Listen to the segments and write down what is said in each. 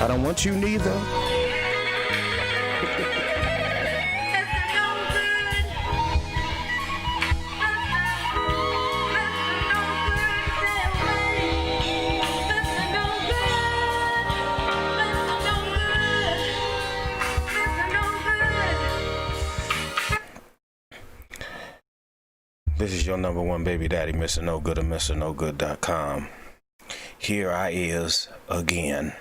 I don't want you neither. This is your number one baby daddy, Mr. No Good of MrNoGood.com. Here I is again.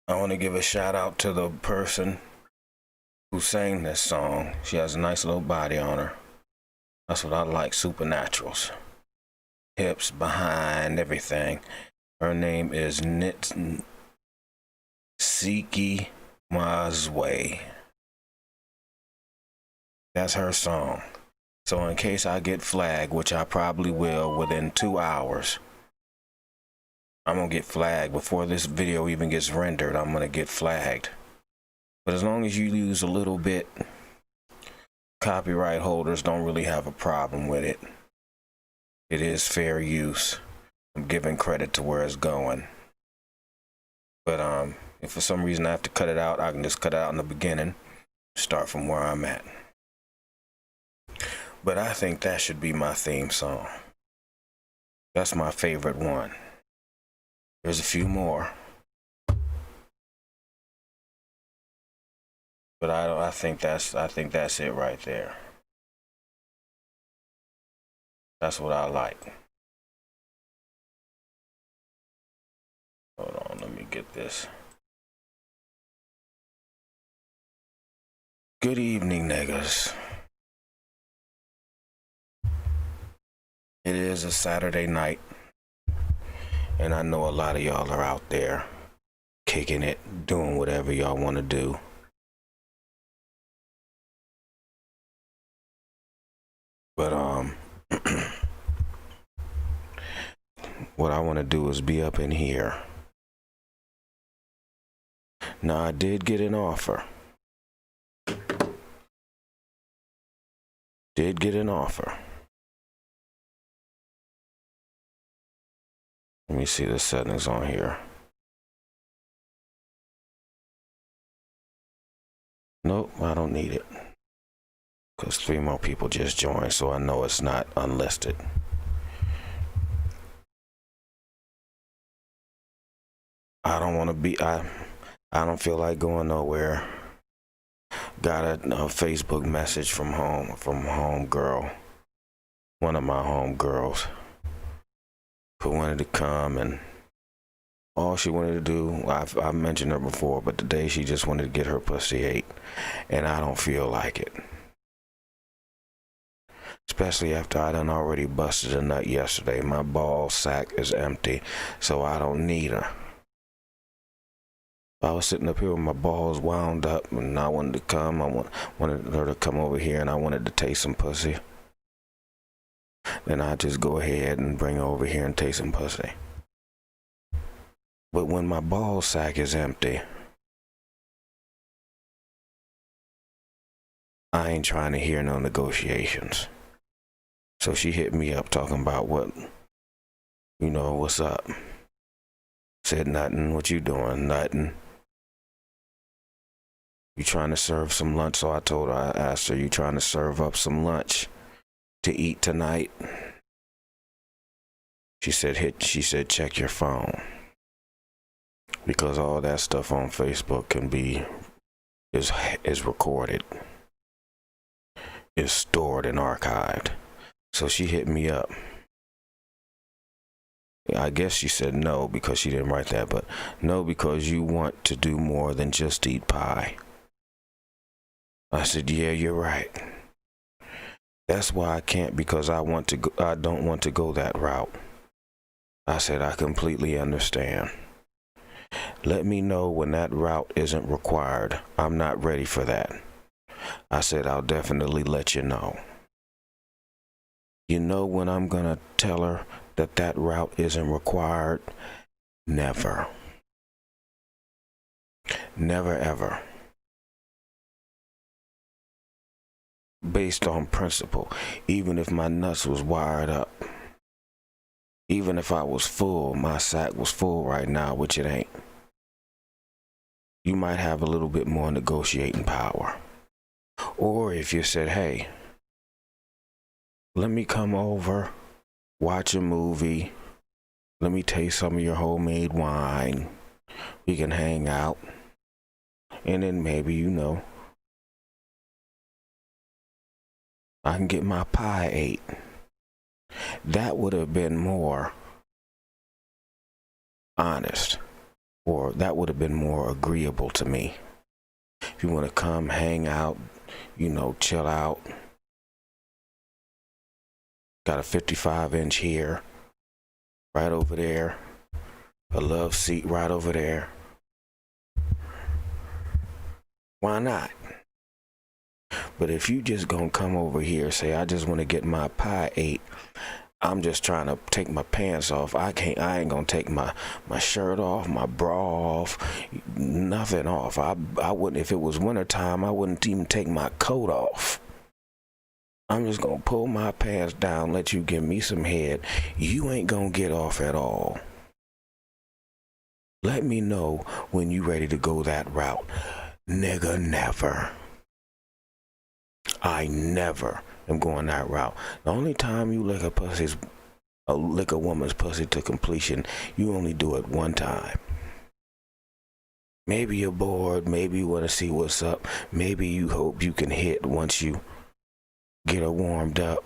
I want to give a shout out to the person who sang this song. She has a nice little body on her. That's what I like, supernaturals. Hips, behind, everything. Her name is Siki Mazwe. That's her song. So in case I get flagged, which I probably will within 2 hours, I'm going to get flagged. Before this video even gets rendered, I'm going to get flagged. But as long as you use a little bit, copyright holders don't really have a problem with it. It is fair use. I'm giving credit to where it's going. But if for some reason I have to cut it out, I can just cut it out in the beginning, start from where I'm at. But I think that should be my theme song. That's my favorite one. There's a few more, but I think that's it right there. That's what I like. Hold on, let me get this. Good evening, niggas. It is a Saturday night, and I know a lot of y'all are out there kicking it, doing whatever y'all want to do. But what I want to do is be up in here. Now, I did get an offer. Let me see the settings on here. Nope, I don't need it. Because 3 more people just joined, so I know it's not unlisted. I don't want to be, I don't feel like going nowhere. Got a Facebook message from home girl. One of my home girls. Who wanted to come, and all she wanted to do, I've mentioned her before, but today she just wanted to get her pussy ate, and I don't feel like it. Especially after I done already busted a nut yesterday. My ball sack is empty, so I don't need her. I was sitting up here with my balls wound up, and I wanted to come. I wanted her to come over here, and I wanted to taste some pussy. Then I just go ahead and bring her over here and taste some pussy. But when my ball sack is empty, I ain't trying to hear no negotiations. So she hit me up talking about what's up. Said nothing. What you doing? Nothing. You trying to serve some lunch? So I told her, I asked her, you trying to serve up some lunch to eat tonight? She said check your phone, because all that stuff on Facebook is recorded, is stored and archived. So she hit me up. I guess she said no because she didn't write that, but no, because you want to do more than just eat pie. I said, yeah, you're right. That's why I can't, because I don't want to go that route. I said, I completely understand. Let me know when that route isn't required. I'm not ready for that. I said, I'll definitely let you know. You know when I'm gonna tell her that route isn't required? Never. Never ever. Based on principle, even if my nuts was wired up. Even if I was full, my sack was full right now, which it ain't. You might have a little bit more negotiating power. Or if you said, hey, let me come over, watch a movie, let me taste some of your homemade wine, we can hang out, and then maybe, I can get my pie ate. That would have been more honest, or that would have been more agreeable to me. If you want to come hang out, chill out, got a 55-inch here, right over there, a love seat right over there. Why not? But if you just gonna come over here, say, I just want to get my pie ate, I'm just trying to take my pants off. I ain't gonna take my shirt off, my bra off, nothing off. I wouldn't, if it was wintertime, I wouldn't even take my coat off. I'm just gonna pull my pants down, let you give me some head. You ain't gonna get off at all. Let me know when you ready to go that route. Nigga, never. I never am going that route. The only time you lick a woman's pussy to completion, you only do it one time. Maybe you're bored, maybe you want to see what's up, maybe you hope you can hit once you get her warmed up.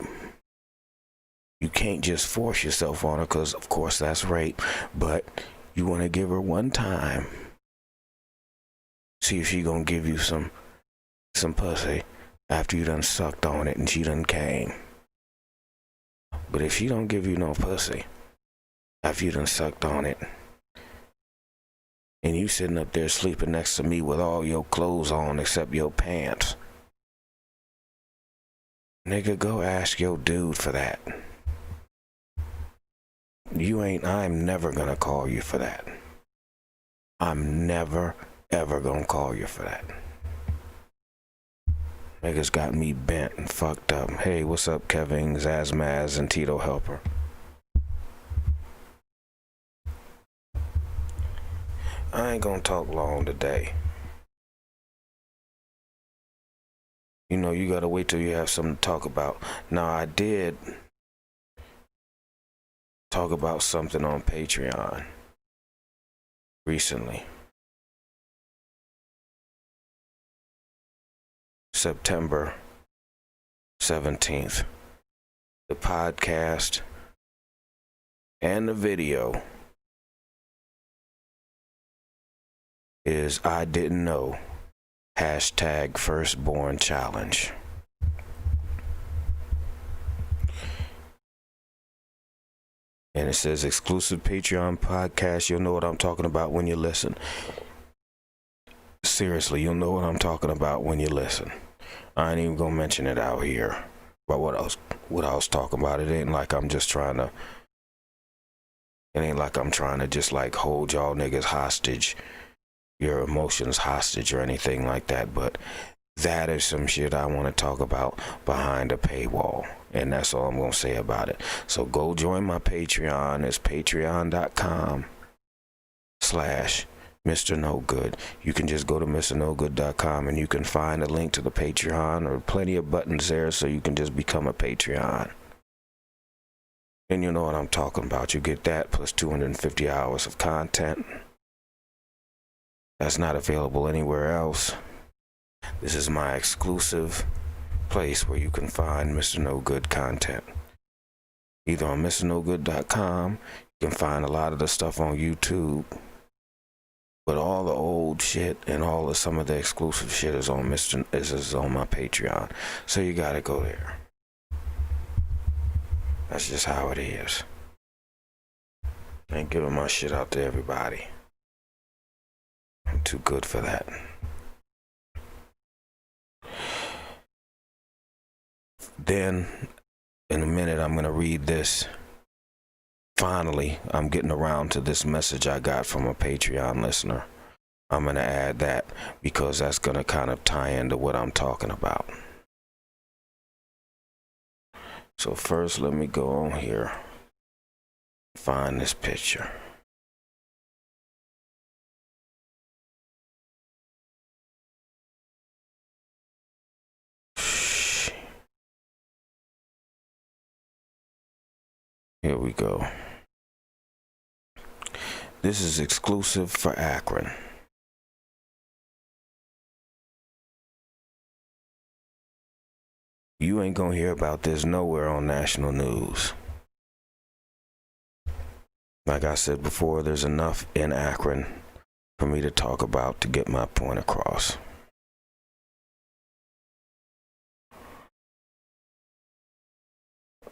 You can't just force yourself on her, because of course that's rape, but you want to give her one time. See if she gonna give you some pussy after you done sucked on it and she done came. But if she don't give you no pussy after you done sucked on it, and you sitting up there sleeping next to me with all your clothes on except your pants, nigga, go ask your dude for that. I'm never gonna call you for that. I'm never, ever gonna call you for that. Niggas got me bent and fucked up. Hey, what's up, Kevin, Zazmaz, and Tito Helper? I ain't gonna talk long today. You gotta wait till you have something to talk about. Now, I did talk about something on Patreon recently. September 17th. The podcast and the video is I Didn't Know, #Firstborn Challenge. And it says exclusive Patreon podcast. You'll know what I'm talking about when you listen. Seriously, you'll know what I'm talking about when you listen. I ain't even gonna mention it out here. But what I was talking about, it ain't like I'm trying to just like hold y'all niggas hostage, your emotions hostage or anything like that. But that is some shit I want to talk about behind a paywall. And that's all I'm gonna say about it. So go join my Patreon. It's patreon.com/MrNoGood. You can just go to MrNoGood.com and you can find a link to the Patreon, or plenty of buttons there, so you can just become a Patreon. And you know what I'm talking about. You get that plus 250 hours of content that's not available anywhere else. This is my exclusive place where you can find MrNoGood content. Either on MrNoGood.com, you can find a lot of the stuff on YouTube, but all the old shit and some of the exclusive shit is on my Patreon. So you gotta go there. That's just how it is. I ain't giving my shit out to everybody. I'm too good for that. Then, in a minute, I'm gonna read this. Finally, I'm getting around to this message I got from a Patreon listener. I'm gonna add that because that's gonna kind of tie into what I'm talking about. So first, let me go on here. Find this picture. Here we go. This is exclusive for Akron. You ain't gonna hear about this nowhere on national news. Like I said before, there's enough in Akron for me to talk about to get my point across.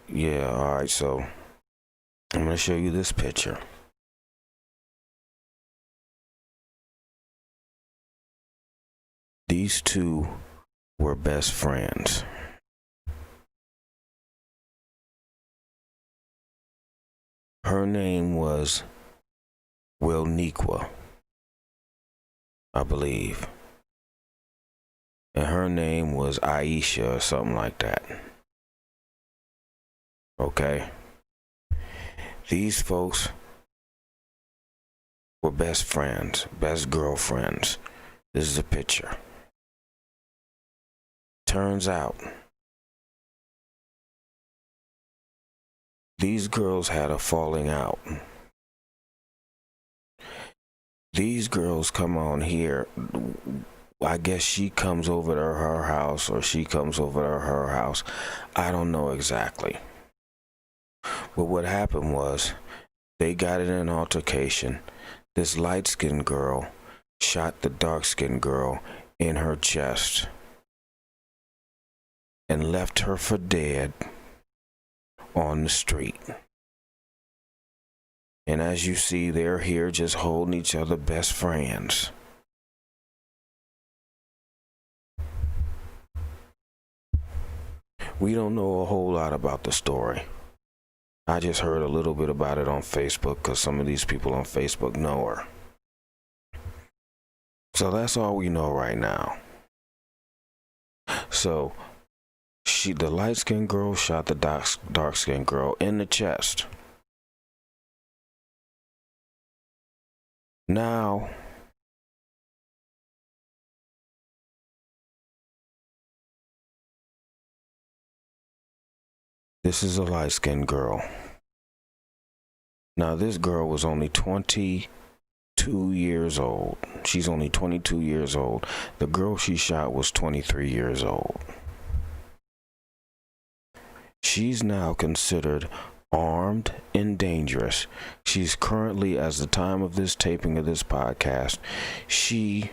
Yeah, alright, so I'm gonna show you this picture. These two were best friends. Her name was Willniqua, I believe. And her name was Aisha or something like that. Okay? These folks were best friends, best girlfriends. This is a picture. Turns out, these girls had a falling out. These girls come on here. I guess she comes over to her house or she comes over to her house. I don't know exactly. But what happened was they got in an altercation. This light-skinned girl shot the dark-skinned girl in her chest and left her for dead on the street. And as you see, they're here just holding each other, best friends. We don't know a whole lot about the story. I just heard a little bit about it on Facebook because some of these people on Facebook know her. So that's all we know right now. So the light-skinned girl shot the dark-skinned girl in the chest. Now, this is a light-skinned girl. Now, this girl was only 22 years old. She's only 22 years old. The girl she shot was 23 years old. She's now considered armed and dangerous. She's currently, as the time of this taping of this podcast, she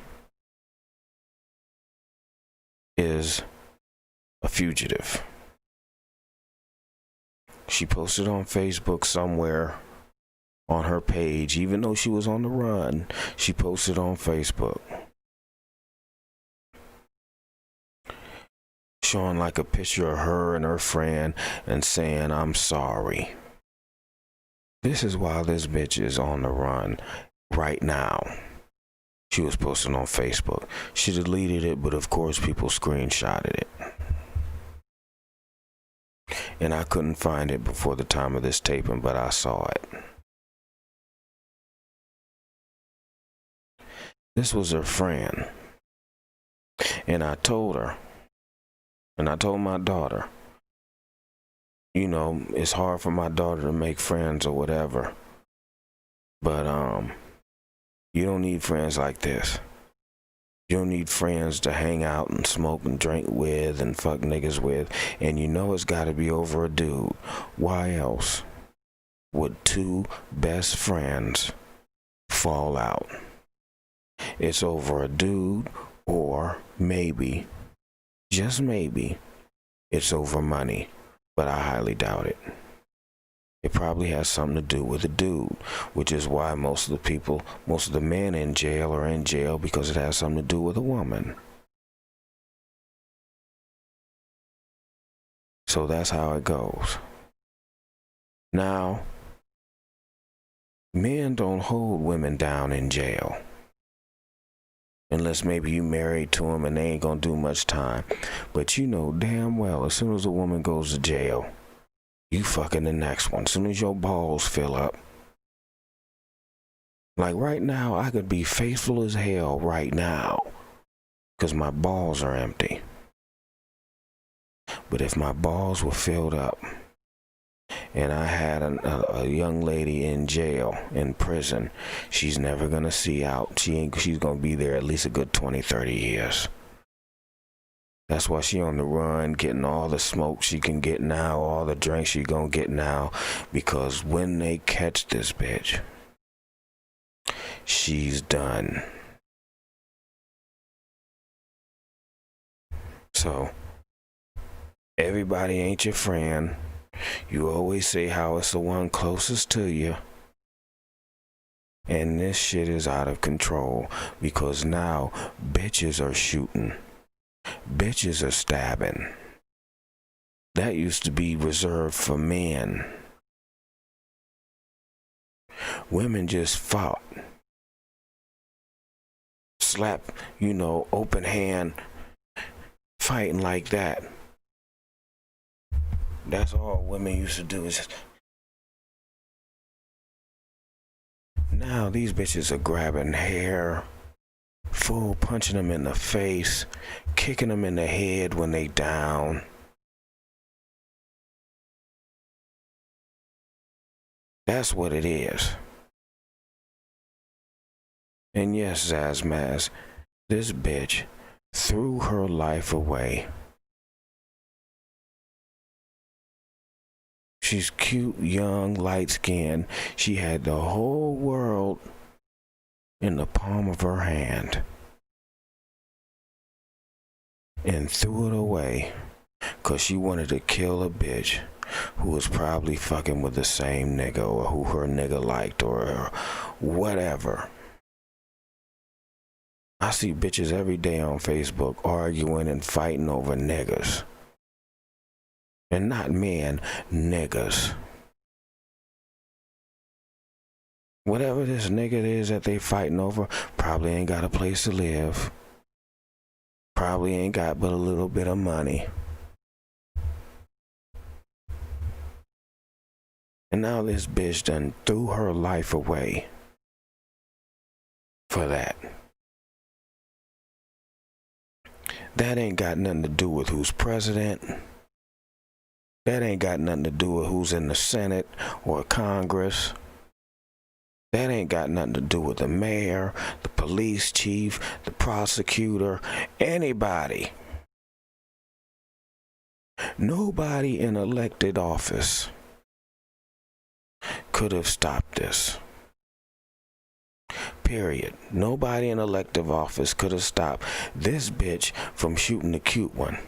is a fugitive. She posted on Facebook somewhere on her page, even though she was on the run, she posted on Facebook showing like a picture of her and her friend and saying, "I'm sorry." This is why this bitch is on the run right now. She was posting on Facebook. She deleted it, but of course people screenshotted it. And I couldn't find it before the time of this taping, but I saw it. This was her friend. And I told her, and I told my daughter, you know, it's hard for my daughter to make friends or whatever. But you don't need friends like this. You don't need friends to hang out and smoke and drink with and fuck niggas with. And you know it's gotta be over a dude. Why else would two best friends fall out? It's over a dude, or maybe, just maybe, it's over money. But I highly doubt it. It probably has something to do with the dude, which is why most of the men in jail are in jail, because it has something to do with a woman. So that's how it goes. Now, men don't hold women down in jail. Unless maybe you married to them and they ain't gonna do much time. But you know damn well, as soon as a woman goes to jail, you fucking the next one. As soon as your balls fill up. Like right now, I could be faithful as hell right now because my balls are empty. But if my balls were filled up and I had a young lady in jail, in prison, she's never going to see out. She's going to be there at least a good 20, 30 years. That's why she on the run, getting all the smoke she can get now, all the drinks she gonna get now, because when they catch this bitch, she's done. So, everybody ain't your friend. You always say how it's the one closest to you. And this shit is out of control because now bitches are shooting. Bitches are stabbing. That used to be reserved for men. Women just fought. Slap, open hand, fighting like that. That's all women used to do. Now these bitches are grabbing hair, full punching them in the face, kicking them in the head when they down. That's what it is. And yes, Zazmaz, this bitch threw her life away. She's cute, young, light-skinned. She had the whole world in the palm of her hand and threw it away because she wanted to kill a bitch who was probably fucking with the same nigga or who her nigga liked or whatever. I see bitches every day on Facebook arguing and fighting over niggas. And not men, niggas. Whatever this nigga is that they fighting over, probably ain't got a place to live. Probably ain't got but a little bit of money. And now this bitch done threw her life away for that. That ain't got nothing to do with who's president. That ain't got nothing to do with who's in the Senate or Congress. That ain't got nothing to do with the mayor, the police chief, the prosecutor, anybody. Nobody in elected office could have stopped this. Period. Nobody in elective office could have stopped this bitch from shooting the cute one.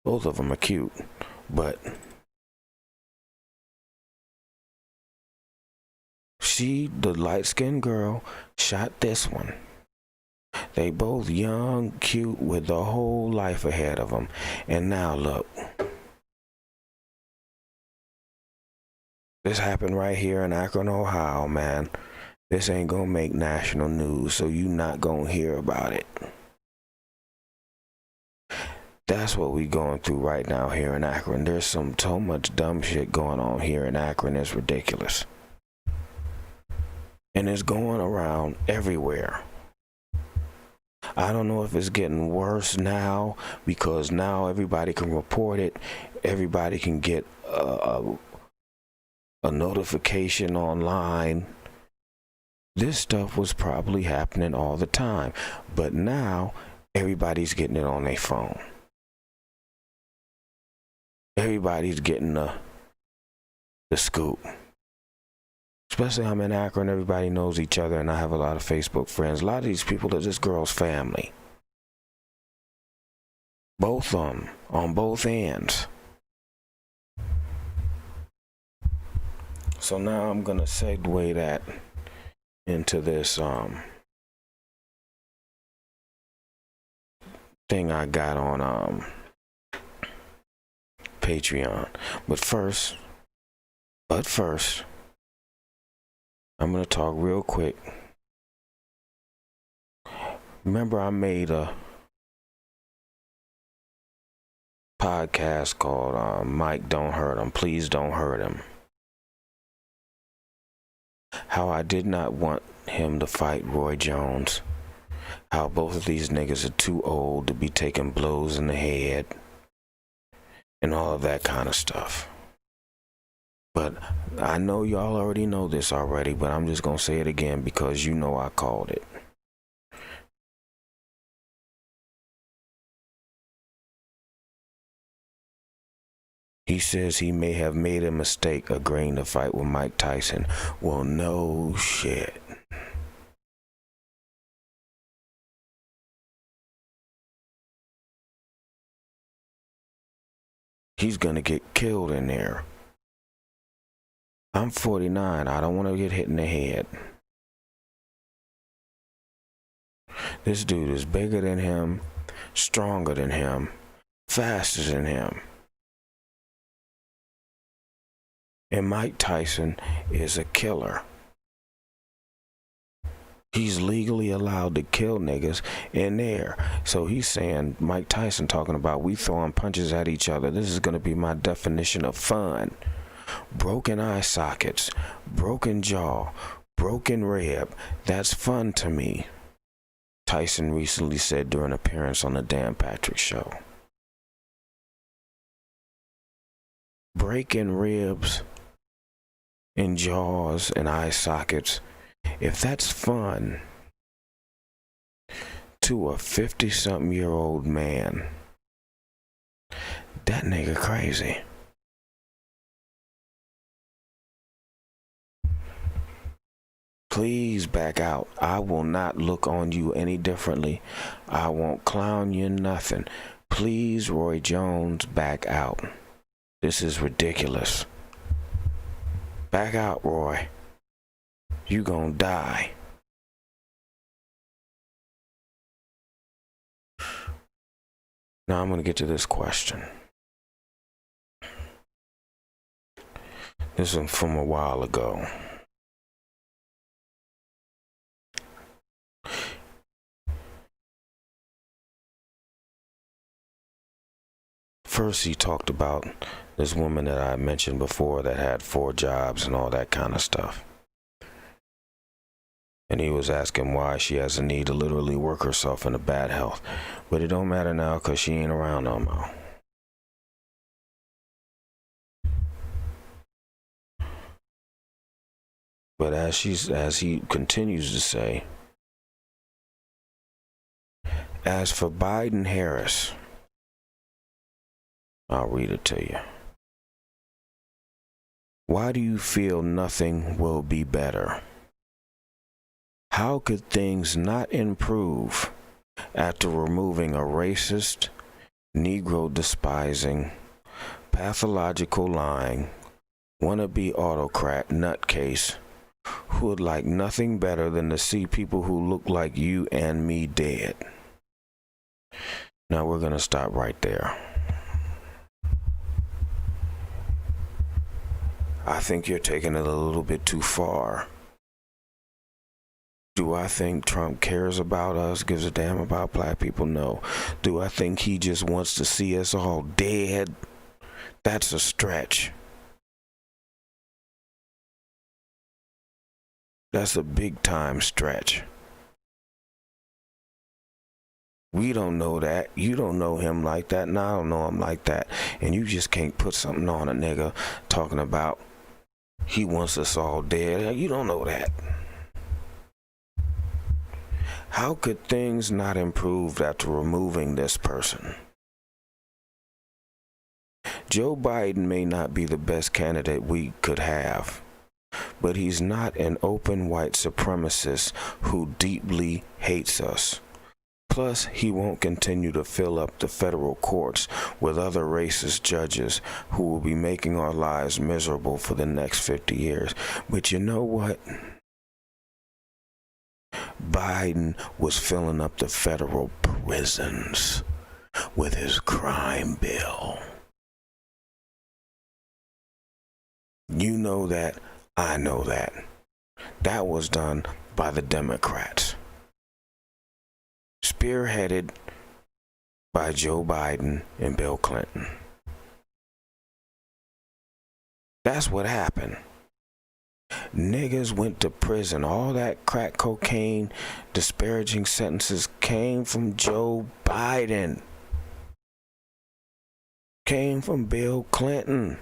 Both of them are cute, but she, the light-skinned girl, shot this one. They both young, cute, with the whole life ahead of them. And now look. This happened right here in Akron, Ohio, man. This ain't gonna make national news, so you not gonna hear about it. That's what we going through right now here in Akron. There's so much dumb shit going on here in Akron. It's ridiculous. And it's going around everywhere. I don't know if it's getting worse now because now everybody can report it. Everybody can get a notification online. This stuff was probably happening all the time, but now everybody's getting it on their phone. Everybody's getting the scoop. Especially I'm in Akron, everybody knows each other, and I have a lot of Facebook friends. A lot of these people are this girl's family. Both of them, on both ends. So now I'm gonna segue that into this thing I got on Patreon. But first, I'm gonna talk real quick. Remember I made a podcast called Mike Don't Hurt Him, Please Don't Hurt Him. How I did not want him to fight Roy Jones. How both of these niggas are too old to be taking blows in the head. And all of that kind of stuff. But I know y'all already know this already, but I'm just going to say it again because you know I called it. He says he may have made a mistake agreeing to fight with Mike Tyson. Well, no shit. He's gonna get killed in there. I'm 49. I don't want to get hit in the head. This dude is bigger than him, stronger than him, faster than him. And Mike Tyson is a killer. He's legally allowed to kill niggas in there. So he's saying, Mike Tyson talking about we throwing punches at each other. This is going to be my definition of fun. Broken eye sockets, broken jaw, broken rib. That's fun to me. Tyson recently said during an appearance on the Dan Patrick Show. Breaking ribs and jaws and eye sockets, if that's fun to a 50-something-year-old man, that nigga crazy. Please back out. I will not look on you any differently. I won't clown you nothing. Please, Roy Jones, back out. This is ridiculous. Back out, Roy. You gonna die. Now I'm gonna get to this question. This is from a while ago. First, he talked about this woman that I mentioned before that had 4 jobs and all that kind of stuff. And he was asking why she has a need to literally work herself into bad health. But it don't matter now because she ain't around no more. But as he continues to say, as for Biden-Harris, I'll read it to you. Why do you feel nothing will be better? How could things not improve after removing a racist, Negro-despising, pathological lying, wannabe autocrat nutcase who would like nothing better than to see people who look like you and me dead? Now we're going to stop right there. I think you're taking it a little bit too far. Do I think Trump cares about us, gives a damn about black people? No. Do I think he just wants to see us all dead? That's a stretch. That's a big time stretch. We don't know that. You don't know him like that, and I don't know him like that. And you just can't put something on a nigga talking about he wants us all dead. You don't know that. How could things not improve after removing this person? Joe Biden may not be the best candidate we could have, but he's not an open white supremacist who deeply hates us. Plus, he won't continue to fill up the federal courts with other racist judges who will be making our lives miserable for the next 50 years. But you know what? Biden was filling up the federal prisons with his crime bill. You know that. I know that. That was done by the Democrats. Spearheaded by Joe Biden and Bill Clinton. That's what happened. Niggas went to prison. All that crack cocaine disparaging sentences came from Joe Biden. Came from Bill Clinton.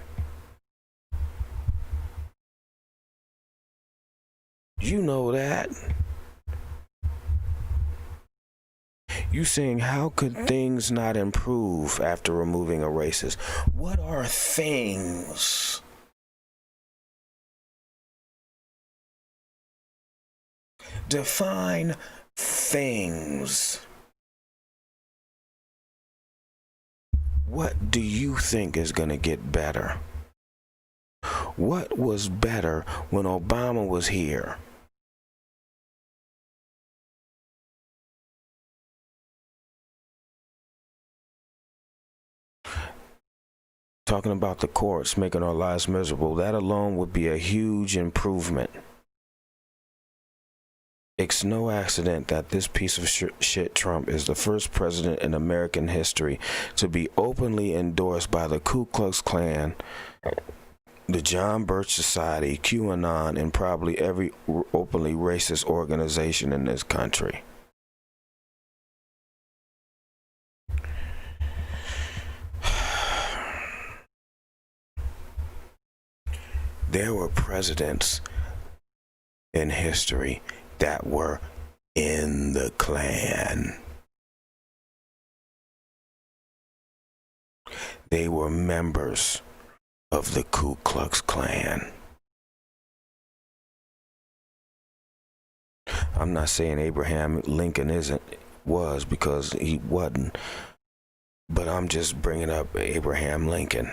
You know that. You saying, how could things not improve after removing a racist? What are things? Define things. What do you think is going to get better? What was better when Obama was here? Talking about the courts making our lives miserable, that alone would be a huge improvement. It's no accident that this piece of shit Trump is the first president in American history to be openly endorsed by the Ku Klux Klan, the John Birch Society, QAnon, and probably every openly racist organization in this country. There were presidents in history that were in the Klan. They were members of the Ku Klux Klan. I'm not saying Abraham Lincoln was because he wasn't, but I'm just bringing up Abraham Lincoln.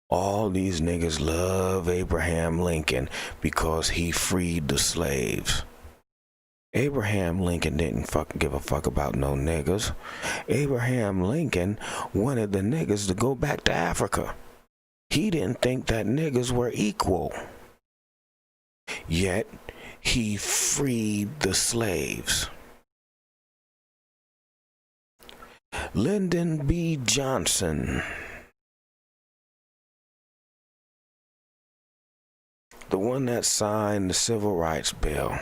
All these niggas love Abraham Lincoln because he freed the slaves. Abraham Lincoln didn't give a fuck about no niggas. Abraham Lincoln wanted the niggas to go back to Africa. He didn't think that niggas were equal. Yet, he freed the slaves. Lyndon B. Johnson, the one that signed the Civil Rights Bill.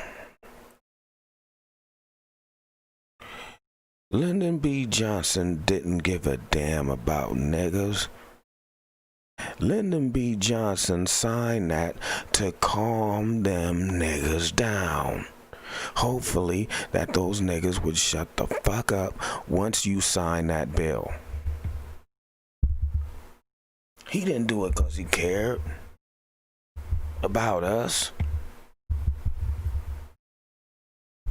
Lyndon B. Johnson didn't give a damn about niggas. Lyndon B. Johnson signed that to calm them niggas down. Hopefully that those niggas would shut the fuck up once you sign that bill. He didn't do it because he cared about us.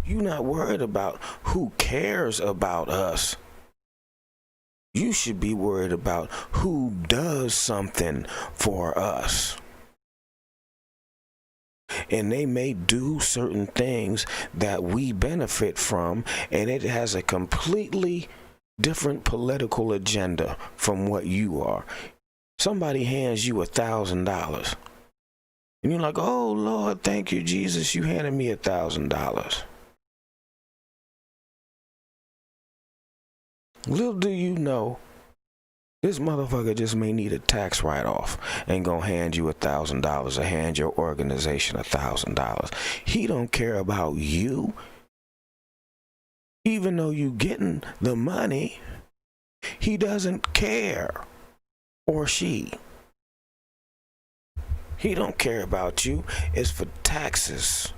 You're not worried about who cares about us. You should be worried about who does something for us. And they may do certain things that we benefit from, and it has a completely different political agenda from what you are. Somebody hands you $1,000, and you're like, oh Lord, thank you, Jesus, you handed me $1,000. Little do you know, this motherfucker just may need a tax write-off and gonna hand you $1,000 or hand your organization $1,000. He don't care about you. Even though you getting the money, he doesn't care. Or she. He don't care about you. It's for taxes.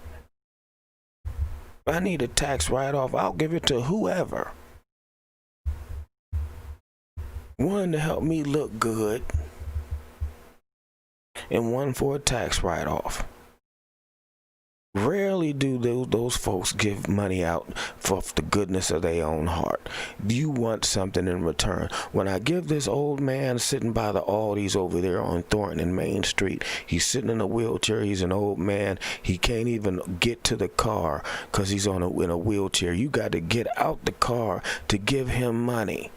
If I need a tax write-off, I'll give it to whoever. One to help me look good, and one for a tax write-off. Rarely do those folks give money out for the goodness of their own heart. You want something in return. When I give this old man sitting by the Aldi's over there on Thornton and Main Street, he's sitting in a wheelchair, he's an old man, he can't even get to the car because he's in a wheelchair. You got to get out the car to give him money.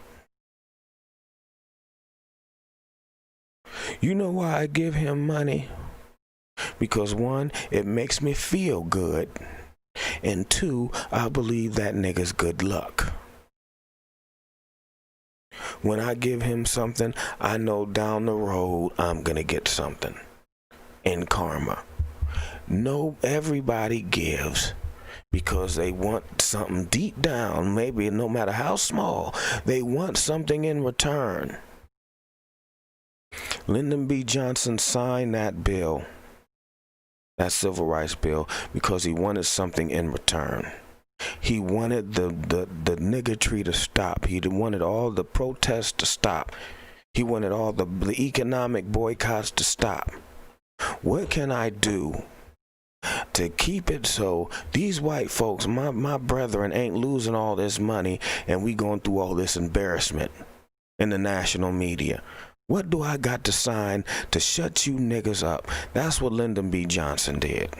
You know why I give him money? Because one, it makes me feel good. And two, I believe that nigga's good luck. When I give him something, I know down the road I'm going to get something in karma. No, everybody gives because they want something deep down, maybe no matter how small, they want something in return. Lyndon B. Johnson signed that bill, that civil rights bill, because he wanted something in return. He wanted the niggertry to stop. He wanted all the protests to stop. He wanted all the economic boycotts to stop. What can I do to keep it so these white folks, my brethren, ain't losing all this money and we going through all this embarrassment in the national media? What do I got to sign to shut you niggas up? That's what Lyndon B. Johnson did.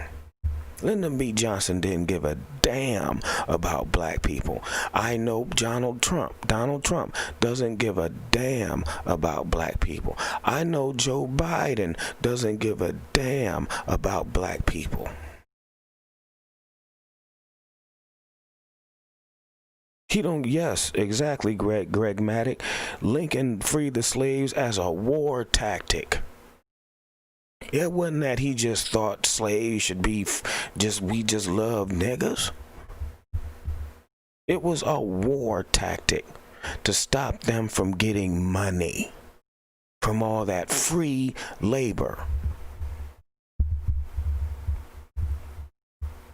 Lyndon B. Johnson didn't give a damn about black people. I know Donald Trump doesn't give a damn about black people. I know Joe Biden doesn't give a damn about black people. He don't, yes, exactly, Greg Matic. Lincoln freed the slaves as a war tactic. It wasn't that he just thought slaves should be we just love niggas. It was a war tactic to stop them from getting money from all that free labor.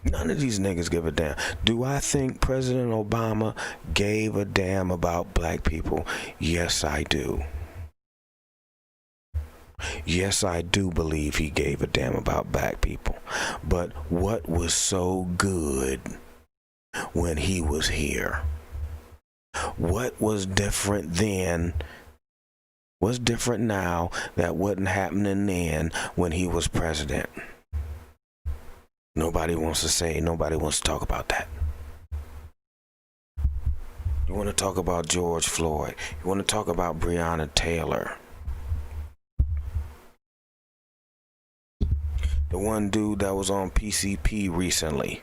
None of these niggas give a damn. Do I think President Obama gave a damn about black people? Yes, I do. Yes, I do believe he gave a damn about black people. But what was so good when he was here? What was different then? What's different now that wasn't happening then when he was president? Nobody wants to say, nobody wants to talk about that. You want to talk about George Floyd. You want to talk about Breonna Taylor. The one dude that was on PCP recently.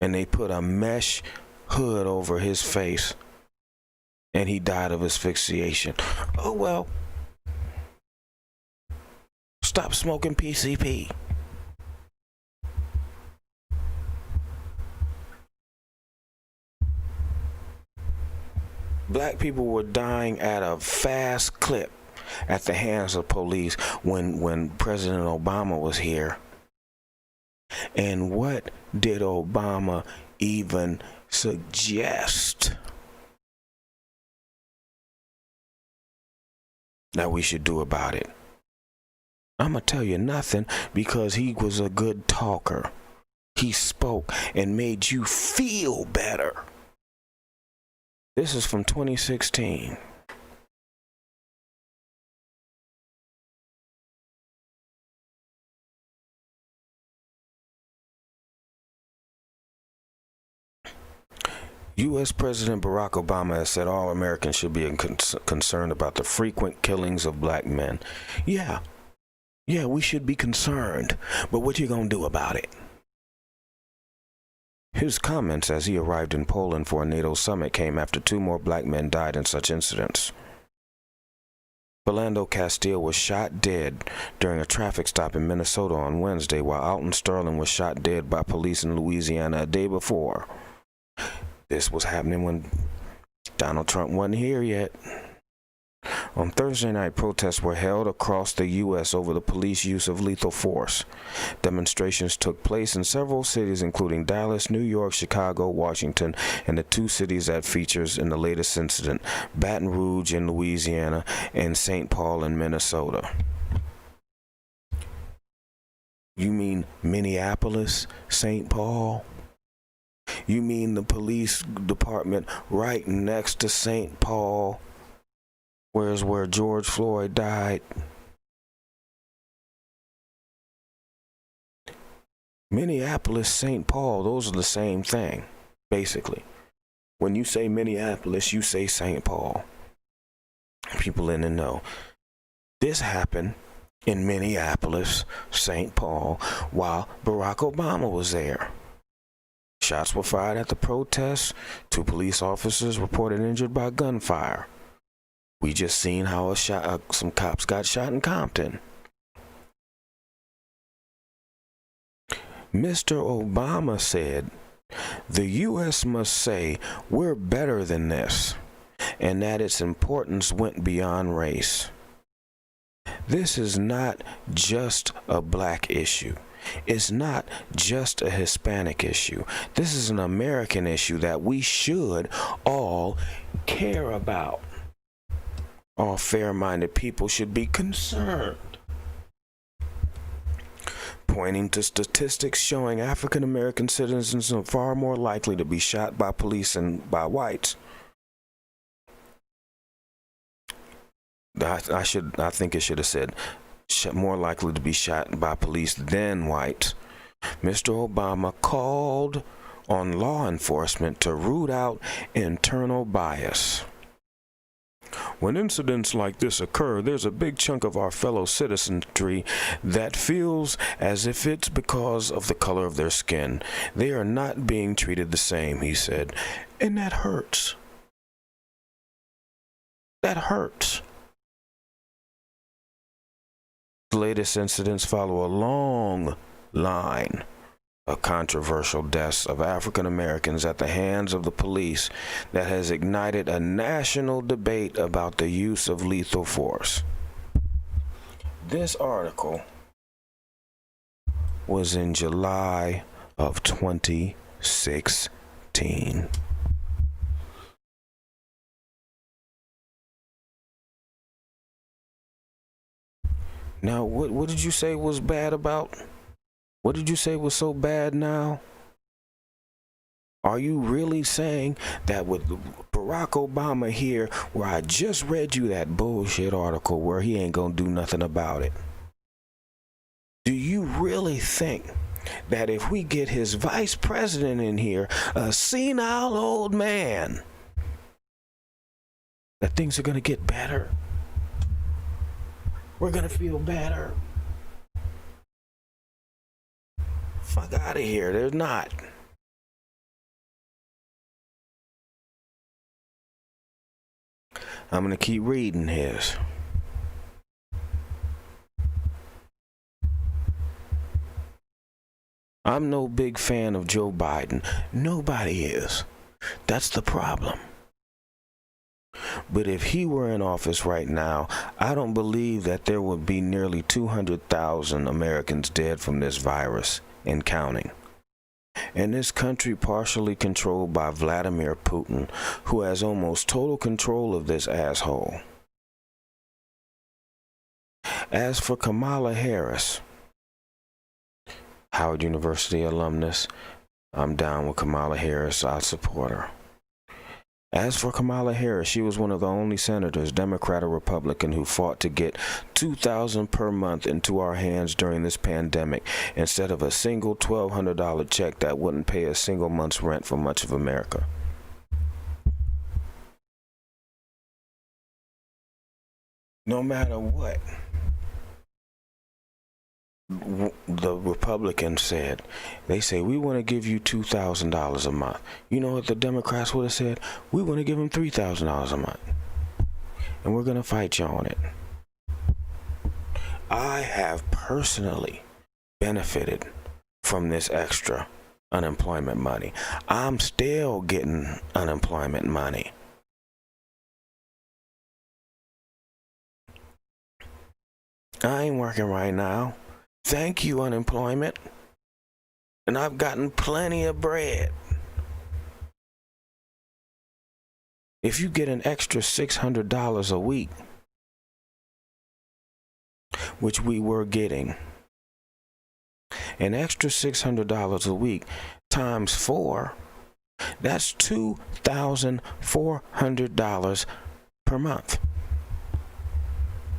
And they put a mesh hood over his face. And he died of asphyxiation. Oh well. Stop smoking PCP. Black people were dying at a fast clip at the hands of police when President Obama was here. And what did Obama even suggest that we should do about it? I'm going to tell you nothing, because he was a good talker. He spoke and made you feel better. This is from 2016. U.S. President Barack Obama has said all Americans should be concerned about the frequent killings of black men. Yeah, we should be concerned, but what you gonna do about it? His comments as he arrived in Poland for a NATO summit came after 2 more black men died in such incidents. Philando Castile was shot dead during a traffic stop in Minnesota on Wednesday, while Alton Sterling was shot dead by police in Louisiana a day before. This was happening when Donald Trump wasn't here yet. On Thursday night, protests were held across the U.S. over the police use of lethal force. Demonstrations took place in several cities, including Dallas, New York, Chicago, Washington, and the 2 cities that features in the latest incident, Baton Rouge in Louisiana and St. Paul in Minnesota. You mean Minneapolis, St. Paul? You mean the police department right next to St. Paul, where George Floyd died? Minneapolis, St. Paul, those are the same thing, basically. When you say Minneapolis, you say St. Paul. People in the know. This happened in Minneapolis, St. Paul, while Barack Obama was there. Shots were fired at the protests. 2 police officers reported injured by gunfire. We just seen how some cops got shot in Compton. Mr. Obama said, "The U.S. must say we're better than this, and that its importance went beyond race. This is not just a black issue. It's not just a Hispanic issue. This is an American issue that we should all care about. All fair-minded people should be concerned." Pointing to statistics showing African American citizens are far more likely to be shot by police than by whites. I think it should have said more likely to be shot by police than whites. Mr. Obama called on law enforcement to root out internal bias. When incidents like this occur, there's a big chunk of our fellow citizenry that feels as if it's because of the color of their skin. They are not being treated the same, he said, and that hurts. That hurts. The latest incidents follow a long line of controversial deaths of African Americans at the hands of the police that has ignited a national debate about the use of lethal force. This article was in July of 2016. Now, what did you say was bad about? What did you say was so bad now? Are you really saying that with Barack Obama here, where I just read you that bullshit article where he ain't gonna do nothing about it? Do you really think that if we get his vice president in here, a senile old man, that things are gonna get better? We're gonna feel better. Fuck out of here. They're not. I'm gonna keep reading his. I'm no big fan of Joe Biden. Nobody is. That's the problem. But if he were in office right now, I don't believe that there would be nearly 200,000 Americans dead from this virus and counting. And this country partially controlled by Vladimir Putin, who has almost total control of this asshole. As for Kamala Harris, Howard University alumnus, I'm down with Kamala Harris. I support her. As for Kamala Harris, she was one of the only senators, Democrat or Republican, who fought to get $2,000 per month into our hands during this pandemic instead of a single $1,200 check that wouldn't pay a single month's rent for much of America. No matter what the Republicans said, they say, we want to give you $2,000 a month. You know what the Democrats would have said? We want to give them $3,000 a month. And we're going to fight you on it. I have personally benefited from this extra unemployment money. I'm still getting unemployment money. I ain't working right now. Thank you, unemployment. And I've gotten plenty of bread. If you get an extra $600 a week, which we were getting, an extra $600 a week times 4, that's $2,400 per month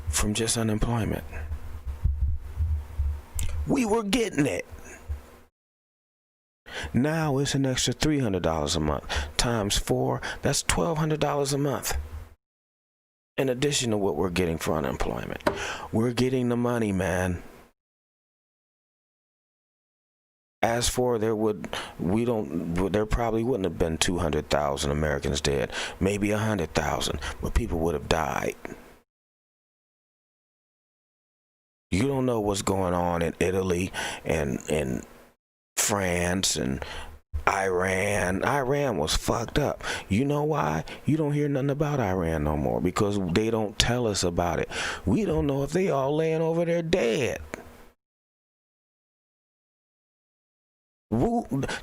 from just unemployment. We were getting it. Now it's an extra $300 a month times 4. That's $1,200 a month. In addition to what we're getting for unemployment, we're getting the money, man. As for there probably wouldn't have been 200,000 Americans dead, maybe 100,000, but people would have died. You don't know what's going on in Italy and France and Iran. Iran was fucked up. You know why? You don't hear nothing about Iran no more, because they don't tell us about it. We don't know if they all laying over there dead.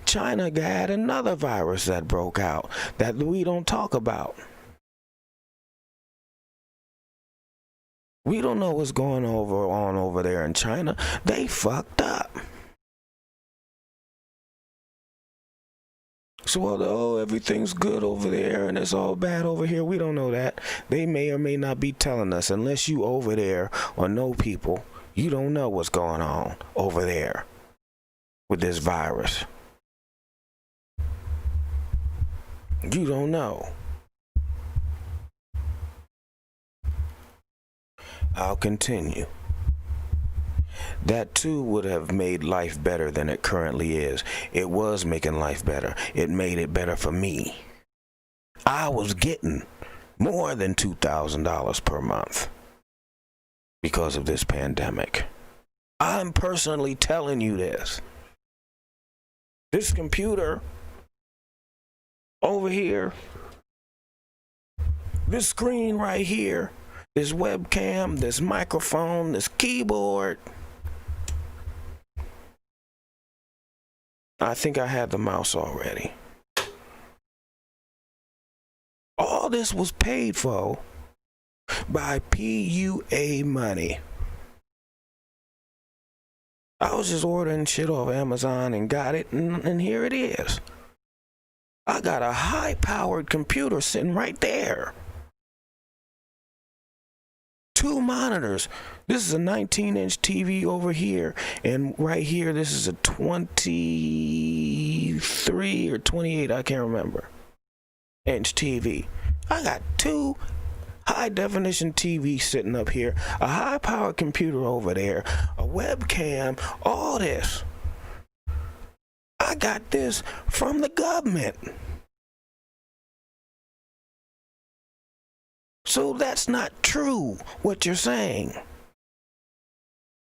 China had another virus that broke out that we don't talk about. We don't know what's going on over there in China. They fucked up. So, everything's good over there and it's all bad over here. We don't know that. They may or may not be telling us. Unless you over there or know people, you don't know what's going on over there with this virus. You don't know. I'll continue. That too would have made life better than it currently is. It was making life better. It made it better for me. I was getting more than $2,000 per month because of this pandemic. I'm personally telling you this. This computer over here, this screen right here, this webcam, this microphone, this keyboard. I think I had the mouse already. All this was paid for by PUA money. I was just ordering shit off Amazon and got it, and here it is. I got a high-powered computer sitting right there. 2 monitors. This is a 19-inch TV over here, and right here, this is a 23 or 28, I can't remember, inch TV. I got 2 high-definition TVs sitting up here, a high-powered computer over there, a webcam, all this. I got this from the government. So that's not true, what you're saying.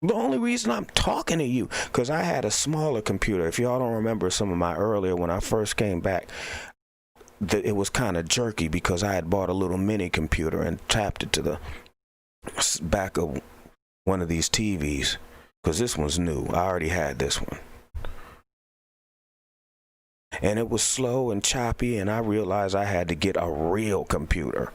The only reason I'm talking to you, because I had a smaller computer. If y'all don't remember some of my earlier, when I first came back, it was kind of jerky because I had bought a little mini computer and tapped it to the back of one of these TVs, because this one's new. I already had this one. And it was slow and choppy, and I realized I had to get a real computer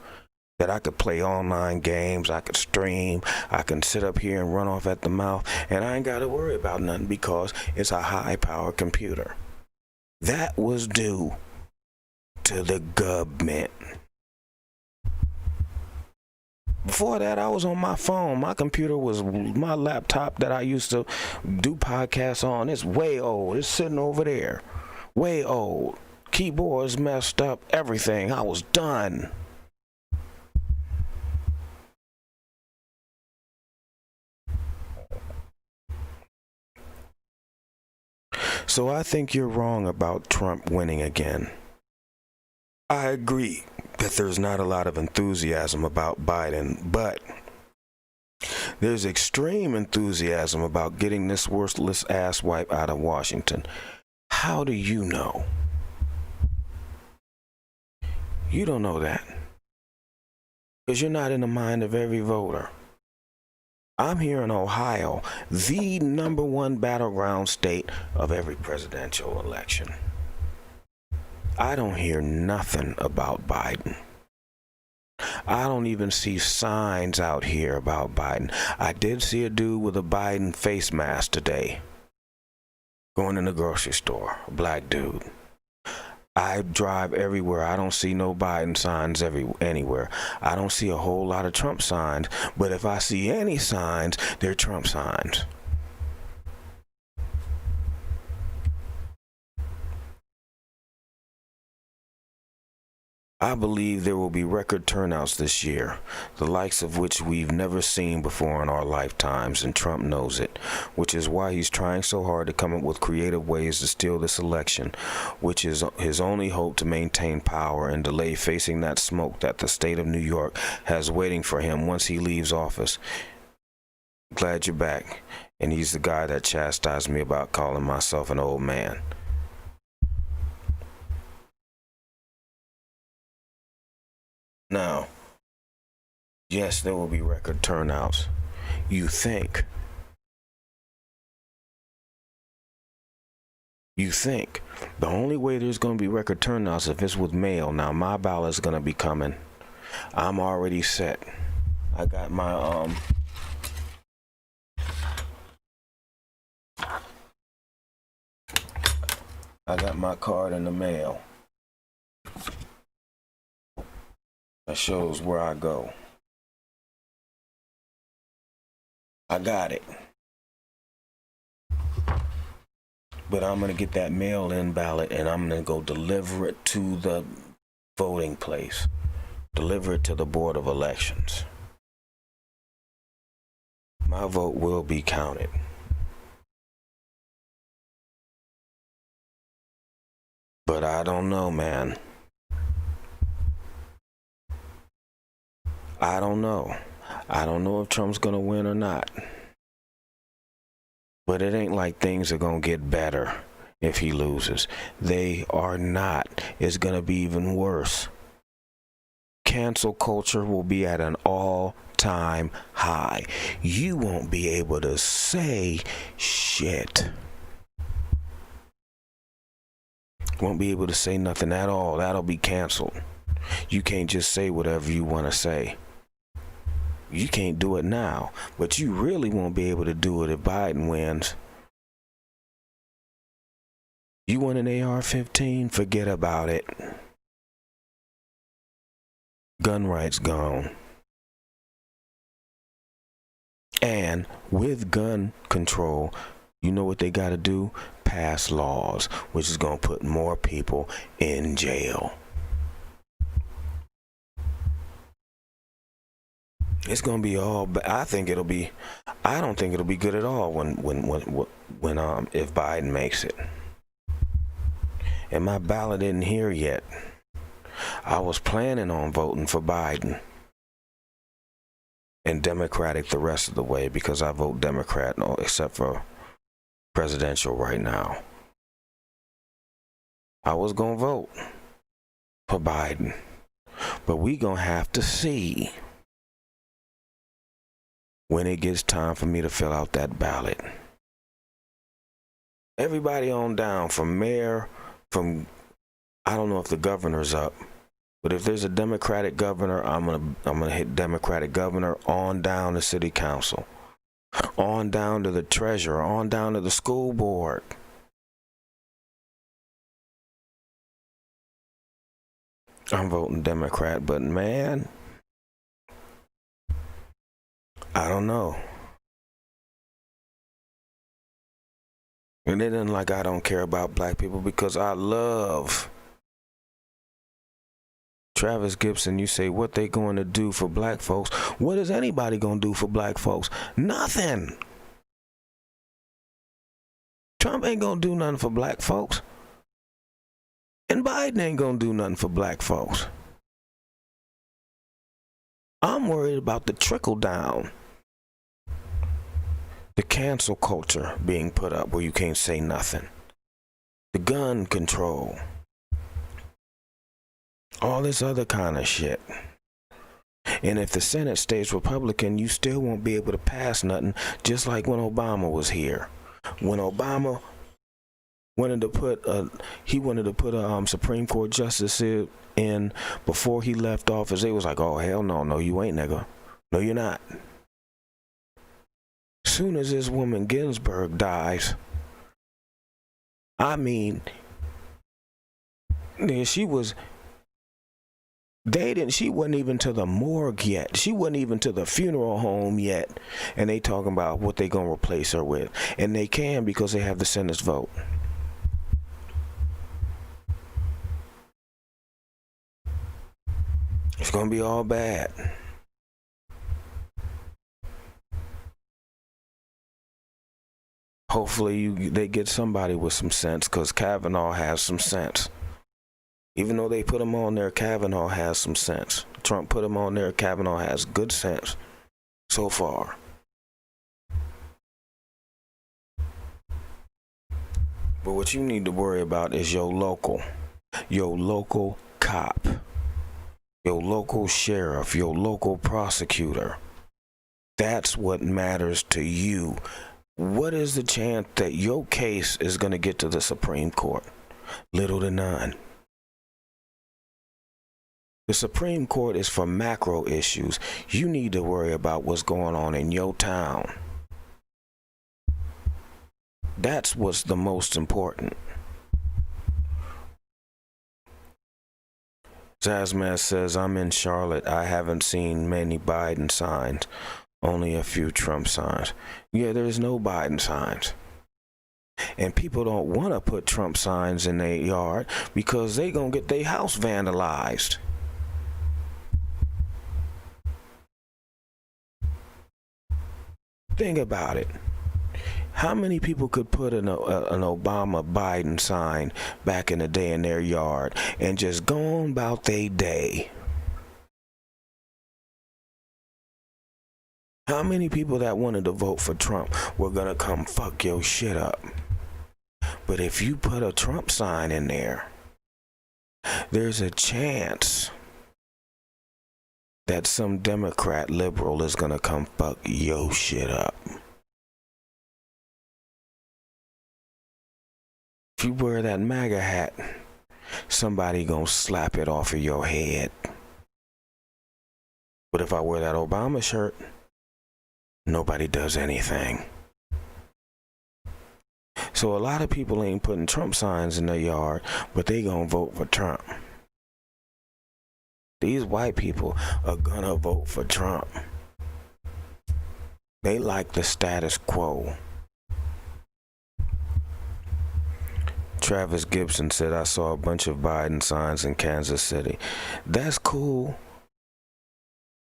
that I could play online games, I could stream, I can sit up here and run off at the mouth, and I ain't got to worry about nothing because it's a high-powered computer. That was due to the government. Before that, I was on my phone. My computer was my laptop that I used to do podcasts on. It's way old. It's sitting over there. Way old. Keyboard's messed up. Everything. I was done. So I think you're wrong about Trump winning again. I agree that there's not a lot of enthusiasm about Biden, but there's extreme enthusiasm about getting this worthless asswipe out of Washington. How do you know? You don't know that, because you're not in the mind of every voter. I'm here in Ohio, the #1 battleground state of every presidential election. I don't hear nothing about Biden. I don't even see signs out here about Biden. I did see a dude with a Biden face mask today, going in the grocery store, a black dude. I drive everywhere. I don't see no Biden signs anywhere. I don't see a whole lot of Trump signs, but if I see any signs, they're Trump signs. I believe there will be record turnouts this year, the likes of which we've never seen before in our lifetimes, and Trump knows it, which is why he's trying so hard to come up with creative ways to steal this election, which is his only hope to maintain power and delay facing that smoke that the state of New York has waiting for him once he leaves office. Glad you're back. And he's the guy that chastised me about calling myself an old man. Now, yes, there will be record turnouts. You think. The only way there's going to be record turnouts if it's with mail. Now, my ballot's going to be coming. I'm already set. I got my, I got my card in the mail. That shows where I go. I got it. But I'm going to get that mail-in ballot and I'm going to go deliver it to the voting place. Deliver it to the Board of Elections. My vote will be counted. But I don't know, man. I don't know. I don't know if Trump's going to win or not. But it ain't like things are going to get better if he loses. They are not. It's going to be even worse. Cancel culture will be at an all-time high. You won't be able to say shit. Won't be able to say nothing at all. That'll be canceled. You can't just say whatever you want to say. You can't do it now, but you really won't be able to do it if Biden wins. You want an AR-15? Forget about it. Gun rights gone. And with gun control, you know what they got to do? Pass laws, which is going to put more people in jail. It's gonna be all. I think it'll be. I don't think it'll be good at all when if Biden makes it. And my ballot isn't here yet. I was planning on voting for Biden and Democratic the rest of the way because I vote Democrat, no, except for presidential right now. I was gonna vote for Biden, but we gonna have to see when it gets time for me to fill out that ballot. Everybody on down, from mayor, I don't know if the governor's up, but if there's a Democratic governor, I'm gonna hit Democratic governor, on down to city council, on down to the treasurer, on down to the school board. I'm voting Democrat, but man, I don't know. And it isn't like I don't care about black people, because I love Travis Gibson. You say, what they going to do for black folks? What is anybody going to do for black folks? Nothing. Trump ain't going to do nothing for black folks. And Biden ain't going to do nothing for black folks. I'm worried about the trickle down. The cancel culture being put up where you can't say nothing. The gun control. All this other kind of shit. And if the Senate stays Republican, you still won't be able to pass nothing, just like when Obama was here. When Obama wanted to put a Supreme Court justice in before he left office, they was like, oh, hell no, you ain't, nigga. No, you're not. Soon as this woman Ginsburg dies, I mean, she wasn't even to the morgue yet. She wasn't even to the funeral home yet. And they talking about what they gonna replace her with. And they can, because they have the Senate's vote. gonna be all bad. Hopefully they get somebody with some sense, because Kavanaugh has some sense. Even though they put him on there, Kavanaugh has some sense. Trump put him on there, Kavanaugh has good sense so far. But what you need to worry about is your local cop, your local sheriff, your local prosecutor. That's what matters to you. What is the chance that your case is going to get to the Supreme Court? Little to none. The Supreme Court is for macro issues. You need to worry about what's going on in your town. That's what's the most important. Jasmine says, I'm in Charlotte. I haven't seen many Biden signs, only a few Trump signs. Yeah, there's no Biden signs. And people don't want to put Trump signs in their yard because they gonna get their house vandalized. Think about it. How many people could put an Obama-Biden sign back in the day in their yard and just go on about their day? How many people that wanted to vote for Trump were going to come fuck your shit up? But if you put a Trump sign in there, there's a chance that some Democrat liberal is going to come fuck your shit up. If you wear that MAGA hat, somebody gonna slap it off of your head. But if I wear that Obama shirt, nobody does anything. So a lot of people ain't putting Trump signs in their yard, but they gonna vote for Trump. These white people are gonna vote for Trump. They like the status quo. Travis Gibson said, I saw a bunch of Biden signs in Kansas City. That's cool.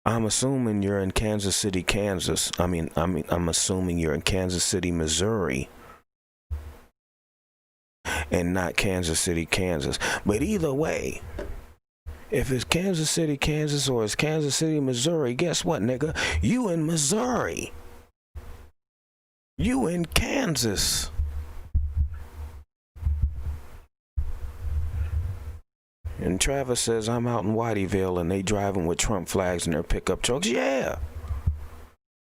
I'm assuming you're in Kansas City, Kansas. I'm assuming you're in Kansas City, Missouri, and not Kansas City, Kansas. But either way, if it's Kansas City, Kansas, or it's Kansas City, Missouri, guess what, nigga? You in Missouri. You in Kansas. And Travis says, I'm out in Whiteyville and they driving with Trump flags in their pickup trucks. Yeah.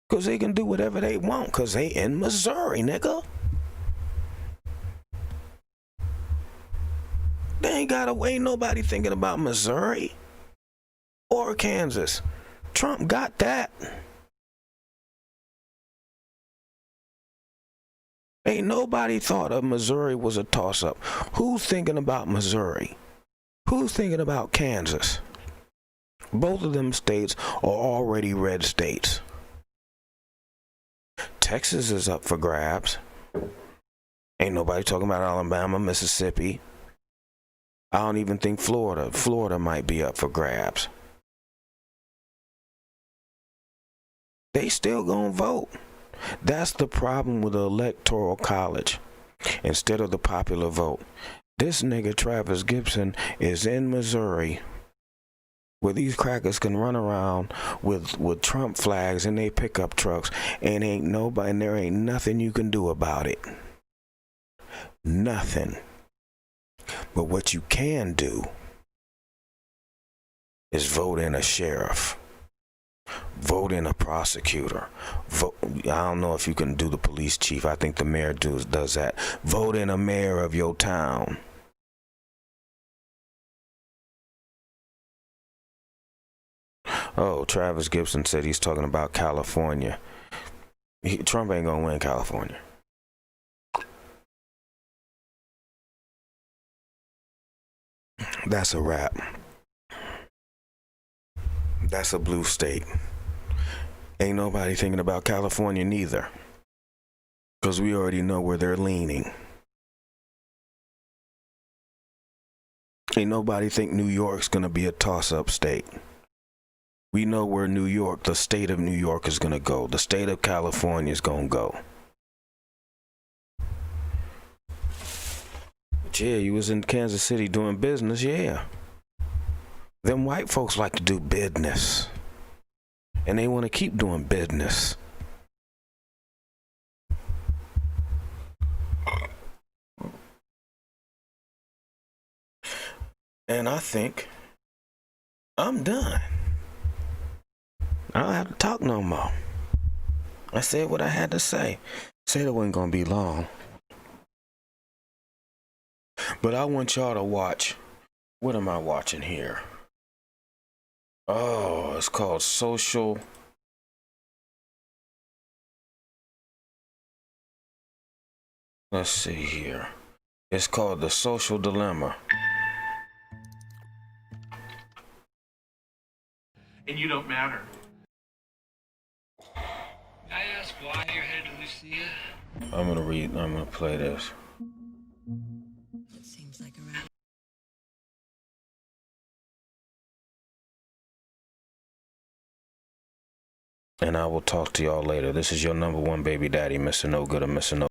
Because they can do whatever they want because they in Missouri, nigga. Ain't nobody thinking about Missouri or Kansas. Trump got that. Ain't nobody thought of Missouri was a toss-up. Who's thinking about Missouri? Who's thinking about Kansas? Both of them states are already red states. Texas is up for grabs. Ain't nobody talking about Alabama, Mississippi. I don't even think Florida. Florida might be up for grabs. They still gonna vote. That's the problem with the Electoral College. Instead of the popular vote. This nigga Travis Gibson is in Missouri where these crackers can run around with Trump flags in their pickup trucks and there ain't nothing you can do about it. Nothing. But what you can do is vote in a sheriff. Vote in a prosecutor. Vote, I don't know if you can do the police chief. I think the mayor does that. Vote in a mayor of your town. Oh, Travis Gibson said he's talking about California. Trump ain't gonna win California. That's a wrap. That's a blue state. Ain't nobody thinking about California neither. Because we already know where they're leaning. Ain't nobody think New York's gonna be a toss-up state. We know where New York, the state of New York, is going to go. The state of California is going to go. But yeah, you was in Kansas City doing business, yeah. Them white folks like to do business. And they want to keep doing business. And I think I'm done. I don't have to talk no more. I said what I had to say. Said it wasn't going to be long. But I want y'all to watch. What am I watching here? Oh, it's called Social. Let's see here. It's called The Social Dilemma. And you don't matter. I ask why you're headed to Lucia? I'm gonna play this. It seems like a rat. And I will talk to y'all later. This is your number one baby daddy, Mr. No Good and Mr. No.